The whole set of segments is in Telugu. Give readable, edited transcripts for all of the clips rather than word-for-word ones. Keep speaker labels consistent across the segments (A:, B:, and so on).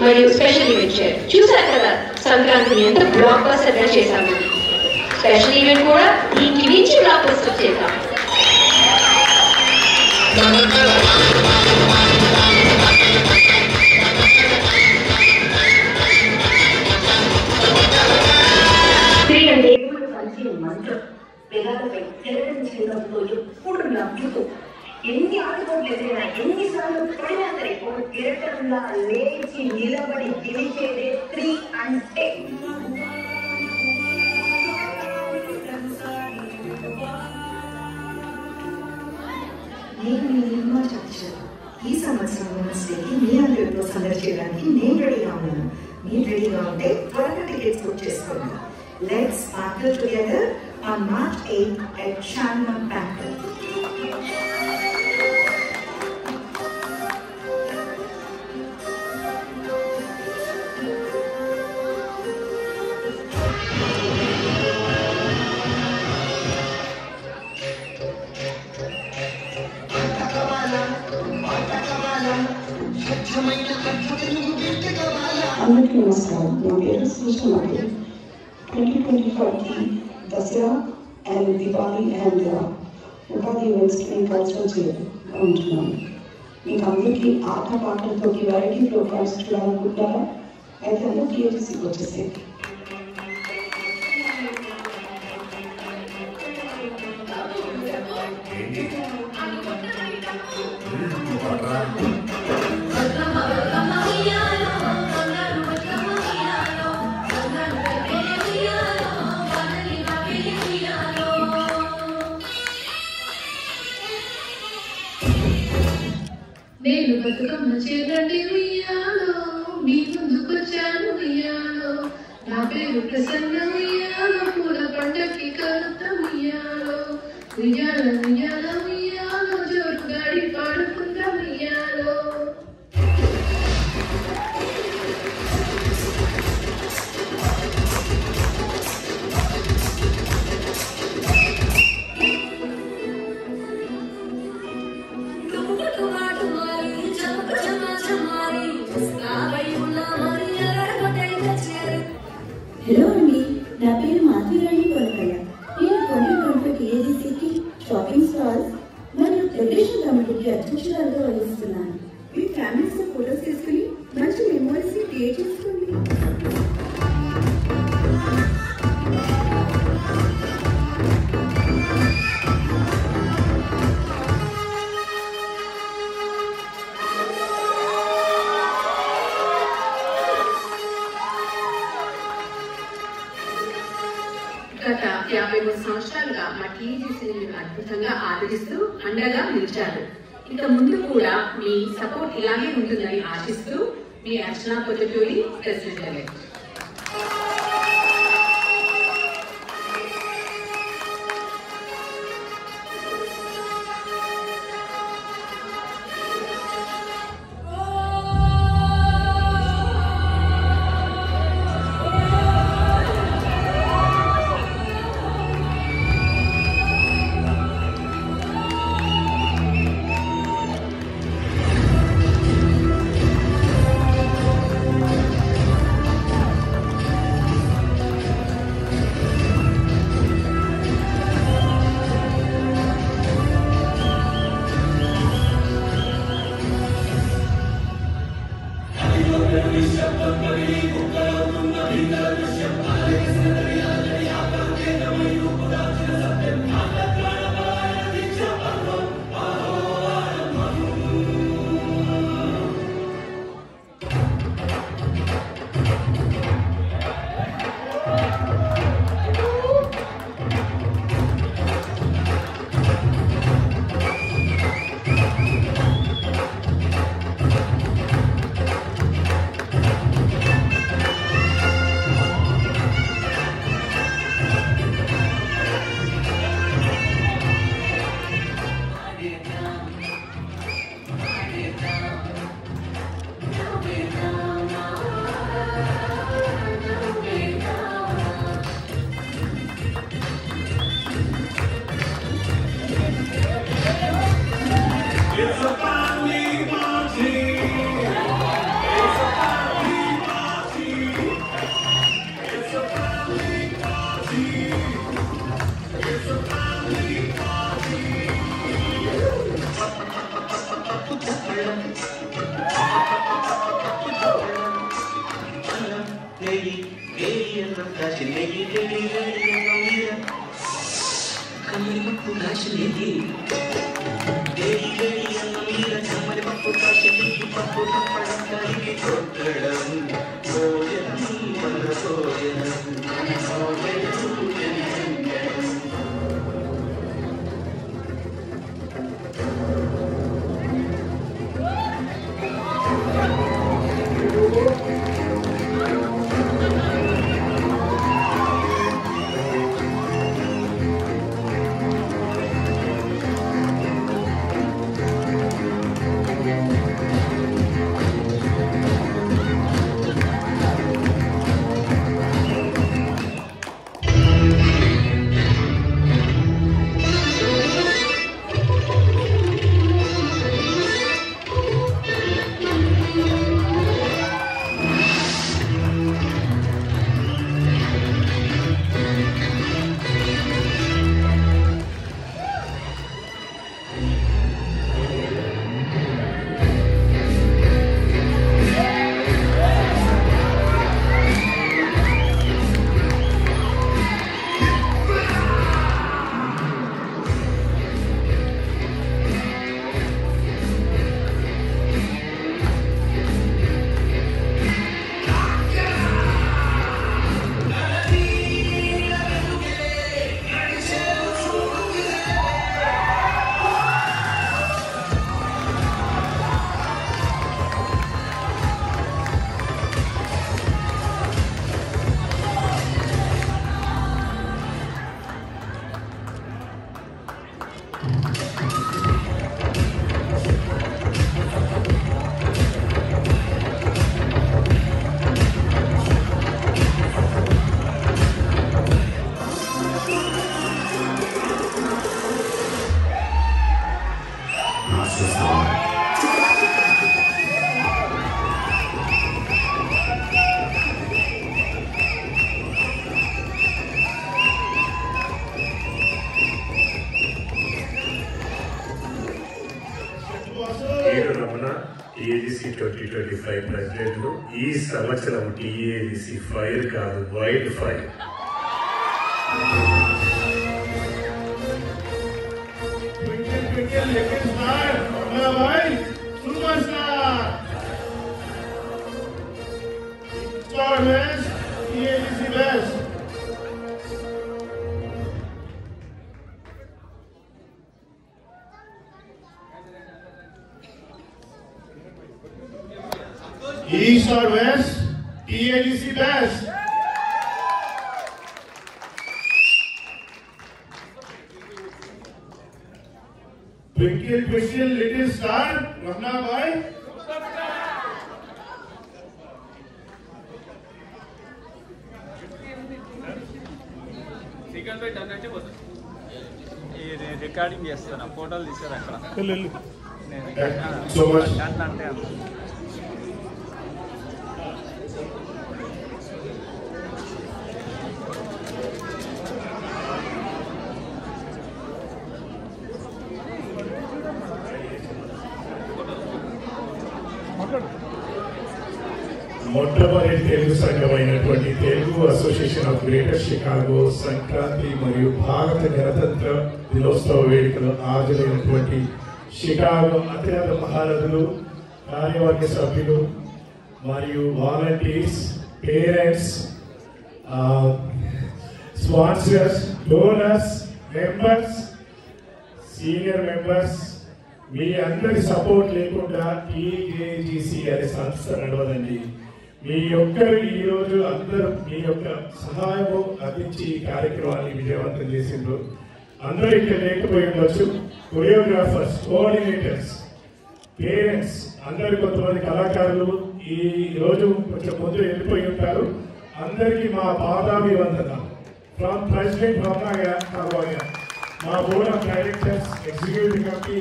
A: మరియు స్పెషల్ ఈవెంట్ చైర్. చూసారు కదా సంక్రాంతిని ఎంత బ్లాక్ బస్టర్గా చేశాము. స్పెషల్ ఈవెంట్ కూడా దీనికి మించి బ్లాక్ బస్టర్ చేశాము.
B: ఎప్పుడు నవ్వుతూ ఎన్ని ఆటపోట్లు ఎదిరినా ఎన్నిసార్లు పడినా సరే ఒక కిరటంలా లేచి నిలబడి గెలిచేదే 3 అంటే. నేను మీ నిర్మా చర్చ ఈ సంవత్సరం ఉమెన్స్డేకి మీ అందరితో సందర్శించడానికి నేను రెడీగా ఉన్నాను. మీరు రెడీగా ఉంటే త్వరగా టికెట్స్ బుక్ చేసుకోండి. Let's sparkle together on March 8th at Shannon Banquet.
C: అందరికీ నమస్కారం. నా పేరు సృష్టి. 2025 దసరా అండ్ దివాళీ అండ్ ఉగాది ఈవెంట్స్కి నేను కన్సల్ట్ చేయాలనుకుంటున్నాను. మీకు అందరికీ ఆట పాటలతోటి వెరైటీ ప్రోగ్రామ్స్ చూడాలనుకుంటారా? అయితే అందరూ టీఎఫ్సీకి వచ్చేసేది.
D: నేను బతుకమ్మ చేరండి ఉయ్యాలో, మీ ముందుకొచ్చాను ఉయ్యాలో, నా పేరు ప్రసన్న ఉయ్యాలో, పూల పంటకి కలుత ఉయ్యాలో, ఉయ్యాల ఉయ్యాల ఉయ్యాలో, జోరు గాడి పాడుకుందా ఉయ్యాలో.
E: హలో అండి, నా పేరు మాధురాణి కొనకయ్య. నేను 2020 ఏజీసీకి షాపింగ్ స్టాల్స్ మరియు డెకరేషన్ కమిటీకి అధ్యక్షురాలుగా వహిస్తున్నాను. మీ ఫ్యామిలీస్తో ఫోటోస్ తీసుకుని మంచి మెమోరీస్ని క్రియేట్ చేసుకోండి.
D: గత 53 సంవత్సరాలుగా మా టీజీసీని అద్భుతంగా ఆదరిస్తూ అండగా నిలిచారు. ఇక ముందు కూడా మీ సపోర్ట్ ఇలాగే ఉంటుందని ఆశిస్తూ మీ Archana Podduturi president elect.
F: TAGC 2025 president. ఈ సంవత్సరం TAGC ఫైర్ కాదు, wild fire.
G: East or West, TAGC best. Twinkle twinkle little star, Rahna bhai.
H: Second by turn అంటే పోతుంది. ఇది రికార్డింగ్ చేస్తున్నా, ఫోటోలు తీసారు అక్కడ.
G: So much.
H: అంటే
F: మొట్టమొదటి తెలుగు సంఘమైనటువంటి Telugu association of greater Chicago Sankranti మరియు భారత గణతంత్ర దినోత్సవ వేడుకలు హాజరైనటువంటి షికాగో అత్యంత మహారథులు, కార్యవర్గ సభ్యులు మరియు volunteers, parents, sponsors, donors, members, senior members, మీ అందరి సపోర్ట్ లేకుండా TAGC అనే సంస్థ నడవదండి. మీ ఒక్కరు ఈరోజు అందరూ మీ యొక్క సహాయము అందించి ఈ కార్యక్రమాన్ని విజయవంతం చేసిండ్రు. అందరూ ఇక్కడ లేకపోయి ఉండొచ్చు. కొరియోగ్రాఫర్స్, కోఆర్డినేటర్స్, పేరెంట్స్, అందరు కొంతమంది కళాకారులు ఈ రోజు కొంచెం ముందు వెళ్ళిపోయి ఉంటారు. అందరికీ మా పాదాభివందనాలు. ఫ్రమ్ ప్రెసిడెంట్ రమణ, మా board of directors, executive committee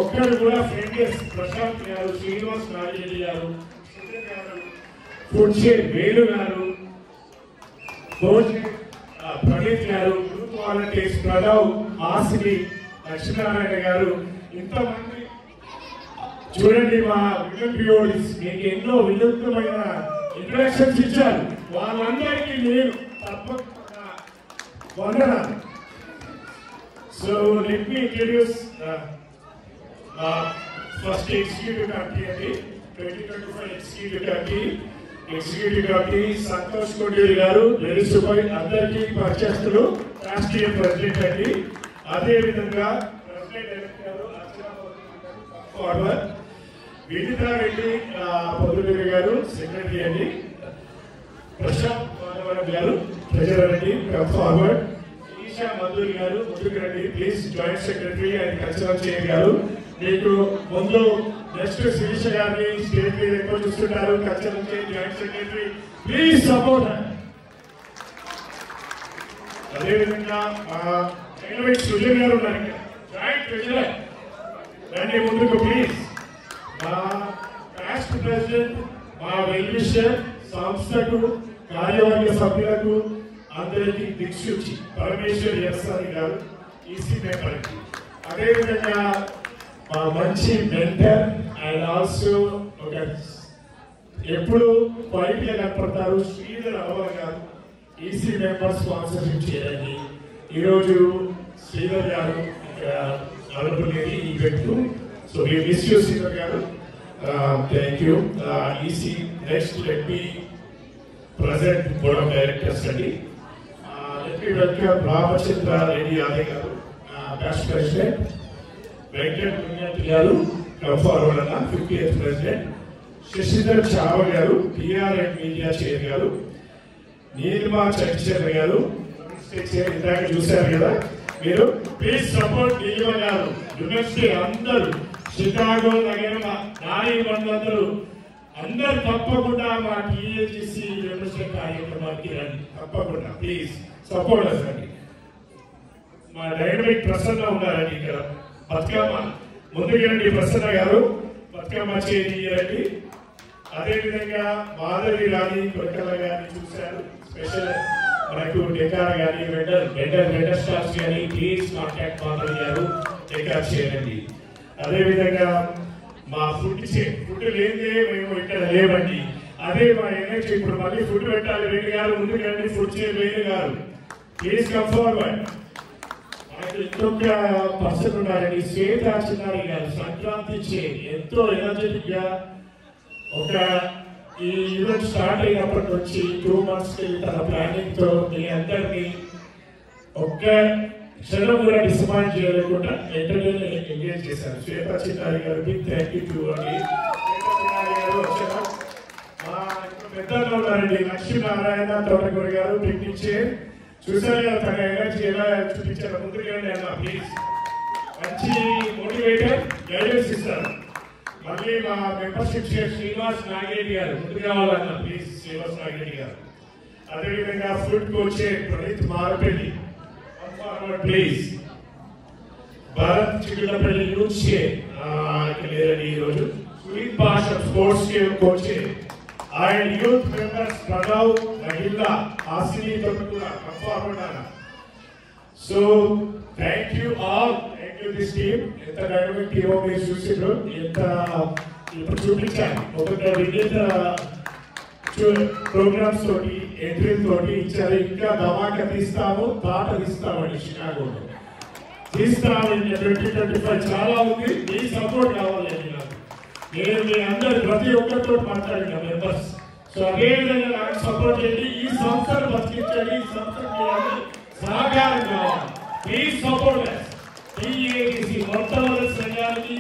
F: ఒక్కరు కూడా ఫ్రెండ్స్, ప్రశాంత్ గారు, శ్రీనివాస్ నాయుడు గారు, ఫుడ్ షేర్ వేలు గారు, ప్రణీత్ గారు, గ్రూప్ వాలంటీర్స్ ప్రణవ్, ఆసిని, లక్ష్మీనారాయణ గారు, ఇంతమంది చూడండి. మా విలన్ పిఓడిస్ మీకు ఎన్నో వినూత్నమైన ఇంట్రడక్షన్స్ ఇచ్చారు. వాళ్ళందరికీ నేను తప్పకుండా వందనాలు. So let me introduce first executive committee అండి. 2025 ఎగ్జిక్యూటివ్ కమిటీ సంతోష్ కోటేరి గారు వెలిసిపోయి అందరికీ పరిచయస్తులు, రాష్ట్రీయ ప్రెసిడెంట్ అండి. అదేవిధంగా ప్రెసిడెంట్ గారు ఫార్వర్డ్, వినితా రెడ్డి పొద్దుటూరి గారు సెక్రటరీ అండి. ప్రశాంత్ మాధవరం గారు ట్రెజరర్ అండి, కమ్ ఫార్వర్డ్. ఈషా మధురి గారు ముందుకు రండి please, joint secretary and cultural chair గారు. మీకు ముందు నెక్స్ట్ శిరీష గారిని స్టేట్ మీద ఎక్కువ చూస్తుంటారు, cultural chair, joint secretary, please support. అదేవిధంగా సుజన్ గారు ఉన్నారు ఇక్కడ, జాయింట్ ట్రెజరర్, రండి ముందుకు ప్లీజ్. మా రాష్ట్ర ప్రెసిడెంట్, మా వెల్విషర్, సంస్థకు కార్యవర్గ సభ్యులకు అందరికీ దిక్సూచి పరమేశ్వర్ ఎస్ఆర్ గారు ఈసీ మెంబర్. అదేవిధంగా మా మంచి మెంటర్ అండ్ ఆల్సో ఒక ఎప్పుడు క్వాలిటీ కనపడతారు శ్రీధర్ అవ్వాలి గారు, ఈసీ మెంబర్ స్పాన్సర్షిప్ చేయండి. ఈరోజు శ్రీధర్ గారు ఇక్కడ నలుపులేని event. So we miss you Sridhar garu. Thank you. EC next let me present board of directors అండి. Let me welcome Ramachandra Reddy Yadav garu, past president. Venkata మునియాటి గారు కమ్ ఫార్వర్డ్ అన్న 50th president. శశిధర్ చావ గారు టిఆర్ఎన్ మీడియా చైర్ గారు. నీలిమా చంద్రశేఖర్ గారు చైర్, ఇందాక చూశారు కదా మీరు. ప్లీజ్ సపోర్ట్ నీలిమా గారు. యునివర్సిటీ అందరూ చికాగో నగరం నారీ మండలందరూ అందరు తప్పకుండా మా టీఏజీసీ మెంబర్షిప్ కార్యక్రమానికి రండి, తప్పకుండా ప్లీజ్ సపోర్ట్ అండి. మా డైనమిక్ ప్రసన్న ఉన్నారండి ఇక్కడ, బతుకమ్మ ముందుకు రండి ప్రసన్న గారు, బతుకమ్మ చేయండి. అదేవిధంగా మాధవి రాణి కొరకల గారిని చూశారు, స్పెషల్ మనకు డెకార్ గారి వెండర్ స్టాఫ్స్ గారి, ప్లీజ్ కాంటాక్ట్ మాధవి గారు, డెకార్ చేయండి. అదేవిధంగా మా ఫుడ్ లేదే మేము ఇక్కడ లేవండి. అదే మా ఎన్హెచ్ ఇప్పుడు మళ్ళీ ఫుడ్ పెట్టాలి. వేణు గారు ముందుకు రండి, ఫుడ్ చైర్ వేణు గారు ప్లీజ్ కమ్ ఫార్వర్డ్. మనకు ఇంకొక పర్సన్ ఉన్నారండి, శ్వేత చిన్నారి గారు, సంక్రాంతి చైర్, ఎంతో ఎనర్జెటిక్ గా ఒక ఈ ఈవెంట్ స్టార్ట్ అయినప్పటి నుంచి 2 months తన ప్లానింగ్ తో మీ అందరినీ ఒక్క క్షణం కూడా డిసప్పాయింట్ చేయలేకుండా ఎంటర్టైన్ ఎంగేజ్ చేశారు. శ్వేత చిన్నారి గారికి థ్యాంక్ యూ అండి. పెద్దగా ఉన్నారండి, లక్ష్మీనారాయణ తోటకూరి గారు పిక్నిక్ చైర్, చూసారు కదా తన ఎనర్జీ ఎలా చూపించారు. ముందుకు అన్న ప్లీజ్, మంచి మోటివేటర్ గైడెన్స్ ఇస్తారు. మళ్ళీ మా మెంబర్షిప్ చైర్ శ్రీనివాస్ నాగిరెడ్డి గారు ముందుకు కావాలన్న ప్లీజ్, శ్రీనివాస్ నాగిరెడ్డి గారు. అదేవిధంగా food coach Praneeth Marapalli please. Bharath Chigullapalli youth chair లేదండి ఈరోజు. Suneeth Bhasha sports coach and youth members Pranav, Mahila, Hasini కూడా comfort. So thank you all, thank you this team. ఎంత డైనమిక్ టీమో మీరు చూసిండ్రు, ఎంత ఇప్పుడు చూపించాను. ఒక విజేత ప్రోగ్రామ్స్ తోటి, ఎంట్రీ తోటి ఇచ్చారు. ఇంకా ధమాకా తీస్తాము, పాట తీస్తామండి, చికాగోలో తీస్తాము. 2025 చాలా ఉంది, మీ సపోర్ట్ కావాలండి నాకు. నేను మీ అందరు ప్రతి ఒక్కరితో మాట్లాడిన మెంబర్స్. సో అదేవిధంగా నాకు సపోర్ట్ చేయండి, ఈ సంస్థను బతికించండి, ఈ సంస్థకి సహకారం కావాలి. ప్లీజ్ సపోర్ట్ టీఏజీసీ మొట్టమొదటి సంఘానికి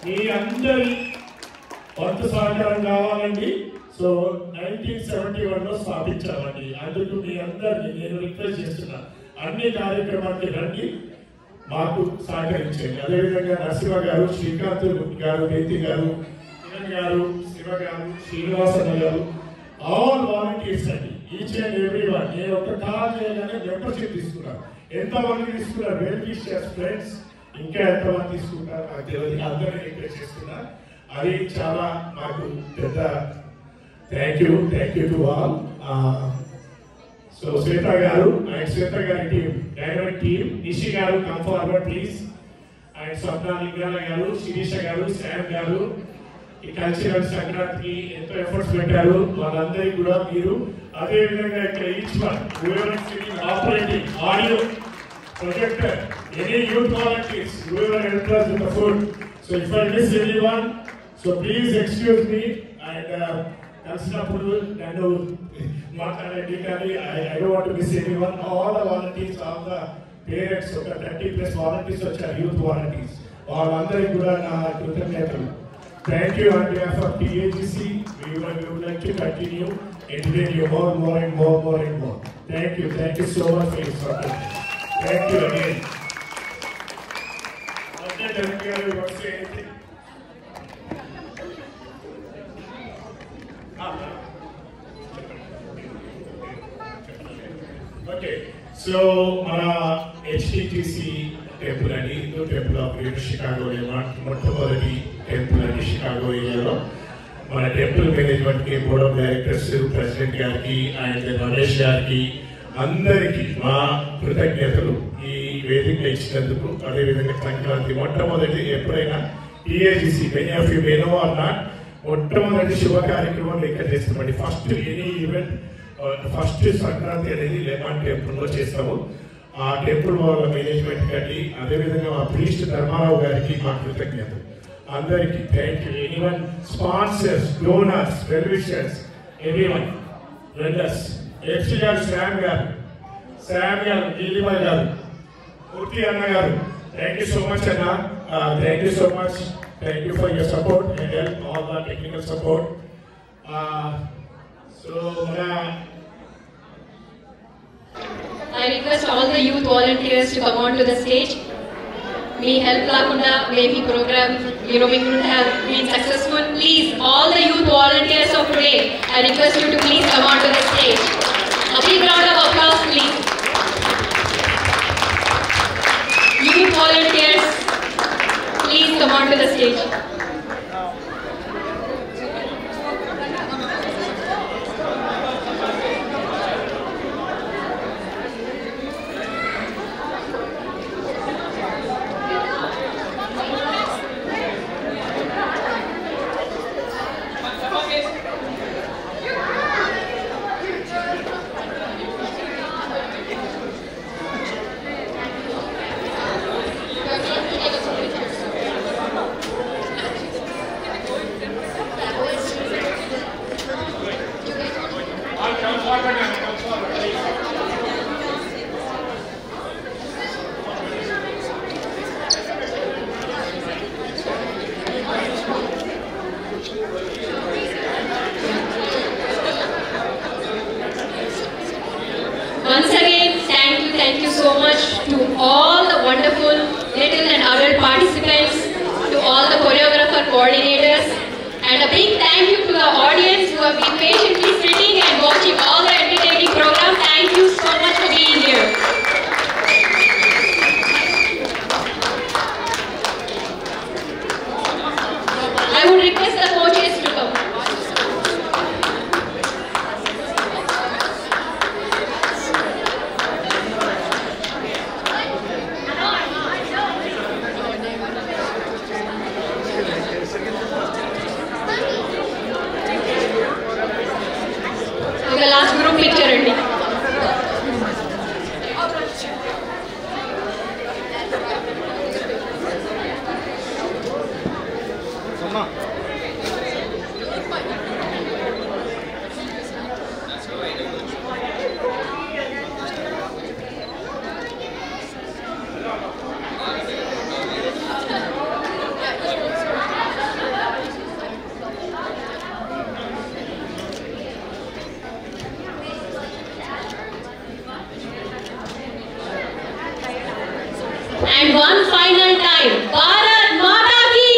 F: మీ అందరి వంతు సహకారం కావాలండి. సో 1971లో స్థాపించామండి. అందుకు మీ అందరినీ నేను రిక్వెస్ట్ చేస్తున్నా, అన్ని కార్యక్రమానికి రండి, మాకు సహకరించండి. అదేవిధంగా నరసింహ గారు, శ్రీకాంత్ గారు, నేతి గారు, కిరణ్ గారు, శివ గారు, శ్రీనివాసన్న గారు, ఆల్ వాలంటీర్స్ అండి, ఈచ్ అండ్ ఎవ్రీ వన్. నేను ఒక కాల్ చేయగానే మెంబర్షిప్ తీసుకున్నాను. ఎంతమంది తీసుకున్నారు వెల్ విషర్స్ ఫ్రెండ్స్, ఇంకా ఎంతమంది తీసుకుంటారు నాకు తెలియదు, అందరినీ రిక్వెస్ట్ చేస్తున్నా. అది చాలా మాకు పెద్ద thank you to all. So Swetha garu and Swetha గారి team, dynamic team. Nishi garu come forward please. And Swapna Lingala garu, Sirisha గారు, శామ్ గారు ఈ కల్చరల్ సంక్రాంతికి ఎంతో ఎఫర్ట్స్ పెట్టారు. వాళ్ళందరికీ కూడా మీరు అదేవిధంగా ఇక్కడ each one whoever is sitting operating audio projector, any youth volunteers, whoever helped us with the food. So if I miss anyone, so please excuse me. And కలిసినప్పుడు నేను మాట్లాడండి, కానీ I don't want to miss anyone. All the volunteers, all the parents, ఒక 30+ volunteers వచ్చారు, youth volunteers. వాళ్ళందరికీ కూడా నా కృతజ్ఞతలు. Thank you on behalf of TAGC. We would like to continue entertain you more and more. Thank you so much for your support. Thank you again. You want to say anything? Okay, so HTTC temple అని Hindu temple of greater Chicago మొట్టమొదటి టెంపుల్ అని షికాగో ఏరియాలో మన టెంపుల్ మేనేజ్మెంట్ కి, బోర్డ్ ఆఫ్ డైరెక్టర్స్, ప్రెసిడెంట్ గారికి అండ్ రమేష్ గారికి అందరికీ మా కృతజ్ఞతలు ఈ వేదిక ఇచ్చినందుకు. అదేవిధంగా సంక్రాంతి మొట్టమొదటి ఎప్పుడైనా TAGC many of you may know or not, మొట్టమొదటి శుభ కార్యక్రమం లెక్క చేస్తామండి. First any event first Sankranti అనేది లెమాన్ టెంపుల్లో చేస్తాము. ఆ టెంపుల్ వాళ్ళ మేనేజ్మెంట్ గారికి, అదేవిధంగా మా ప్రీస్ట్ ధర్మారావు గారికి మా కృతజ్ఞతలు. అందరికీ thank you. Anyone sponsors, donors, well wishers, everyone, vendors, FC గారు, శ్యామ్ గారు, నీలిమ గారు, మూర్తి అన్న గారు, థ్యాంక్ యూ సో మచ్ అన్న. Thank you so much. Thank you for your support and help, all the technical support. So
A: I request all the youth volunteers to come on to the stage. Me help lakunda maybe program we couldn't have been successful. Please, all the youth volunteers of today, I request you to please come on to the stage. A big round of applause, please. Youth volunteers, please come on to the stage. Once again, thank you so much to all the wonderful little and adult participants, to all the choreographer coordinators, and a big thank you to the audience who have been patiently sitting and watching all the entertaining program. Thank you so much for being here. I would request the coaches to come. The last group picture అండి. And one final time, Bharat Mata ki!